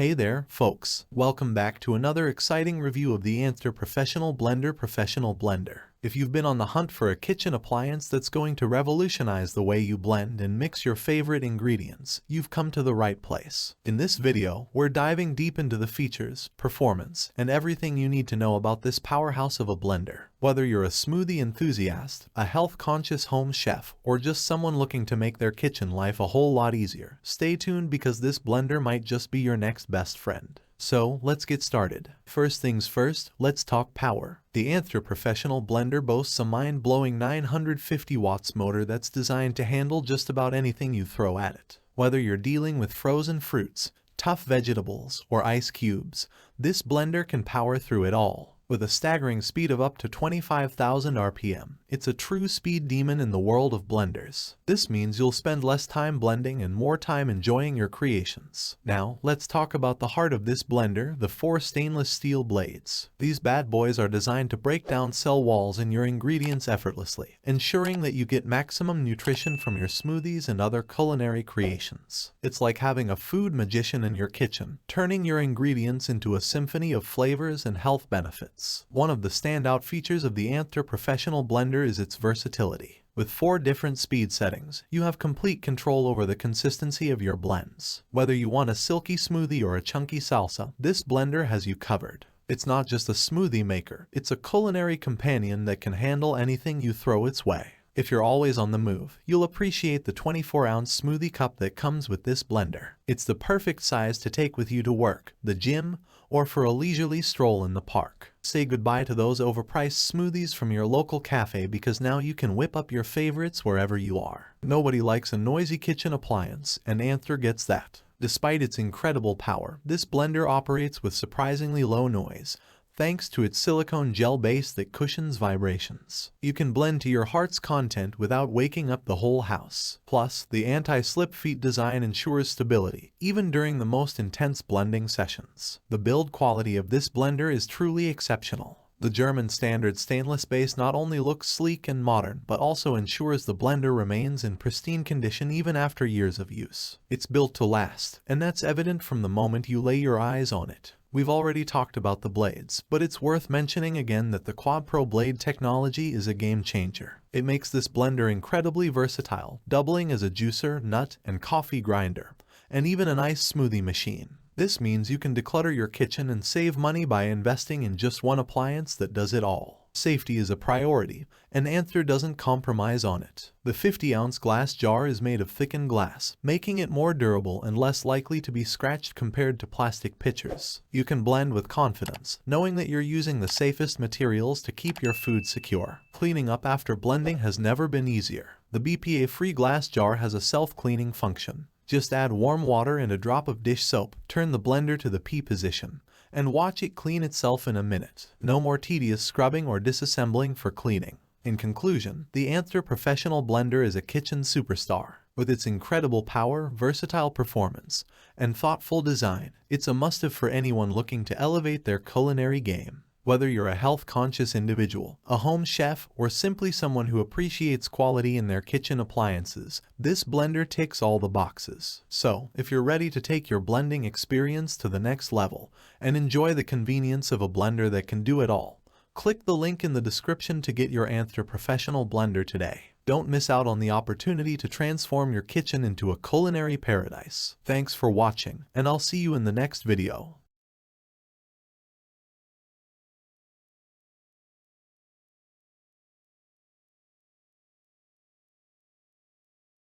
Hey there, folks. Welcome back to another exciting review of the Anthter Professional Blender. If you've been on the hunt for a kitchen appliance that's going to revolutionize the way you blend and mix your favorite ingredients, you've come to the right place. In this video, we're diving deep into the features, performance, and everything you need to know about this powerhouse of a blender. Whether you're a smoothie enthusiast, a health-conscious home chef, or just someone looking to make their kitchen life a whole lot easier, stay tuned because this blender might just be your next best friend. So, let's get started. First things first, let's talk power. The Anthter Professional Blender boasts a mind-blowing 950 watts motor that's designed to handle just about anything you throw at it. Whether you're dealing with frozen fruits, tough vegetables, or ice cubes, this blender can power through it all. With a staggering speed of up to 25,000 RPM, it's a true speed demon in the world of blenders. This means you'll spend less time blending and more time enjoying your creations. Now, let's talk about the heart of this blender, the 4 stainless steel blades. These bad boys are designed to break down cell walls in your ingredients effortlessly, ensuring that you get maximum nutrition from your smoothies and other culinary creations. It's like having a food magician in your kitchen, turning your ingredients into a symphony of flavors and health benefits. One of the standout features of the Anthter Professional Blender is its versatility. With 4 different speed settings, you have complete control over the consistency of your blends. Whether you want a silky smoothie or a chunky salsa, this blender has you covered. It's not just a smoothie maker, it's a culinary companion that can handle anything you throw its way. If you're always on the move, you'll appreciate the 24-ounce smoothie cup that comes with this blender. It's the perfect size to take with you to work, the gym, or for a leisurely stroll in the park. Say goodbye to those overpriced smoothies from your local cafe because now you can whip up your favorites wherever you are. Nobody likes a noisy kitchen appliance, and Anthter gets that. Despite its incredible power, this blender operates with surprisingly low noise, thanks to its silicone gel base that cushions vibrations. You can blend to your heart's content without waking up the whole house. Plus, the anti-slip feet design ensures stability, even during the most intense blending sessions. The build quality of this blender is truly exceptional. The German standard stainless base not only looks sleek and modern, but also ensures the blender remains in pristine condition even after years of use. It's built to last, and that's evident from the moment you lay your eyes on it. We've already talked about the blades, but it's worth mentioning again that the Quad Pro blade technology is a game changer. It makes this blender incredibly versatile, doubling as a juicer, nut, and coffee grinder, and even an ice smoothie machine. This means you can declutter your kitchen and save money by investing in just one appliance that does it all. Safety is a priority, and Anthter doesn't compromise on it. The 50-ounce glass jar is made of thickened glass, making it more durable and less likely to be scratched compared to plastic pitchers. You can blend with confidence, knowing that you're using the safest materials to keep your food secure. Cleaning up after blending has never been easier. The Bpa Free Glass Jar has a self-cleaning function. Just add warm water and a drop of dish soap, turn the blender to the P position, and watch it clean itself in a minute. No more tedious scrubbing or disassembling for cleaning. In conclusion, the Anthter Professional Blender is a kitchen superstar. With its incredible power, versatile performance, and thoughtful design, it's a must-have for anyone looking to elevate their culinary game. Whether you're a health-conscious individual, a home chef, or simply someone who appreciates quality in their kitchen appliances, this blender ticks all the boxes. So, if you're ready to take your blending experience to the next level and enjoy the convenience of a blender that can do it all, click the link in the description to get your Anthter Professional Blender today. Don't miss out on the opportunity to transform your kitchen into a culinary paradise. Thanks for watching, and I'll see you in the next video.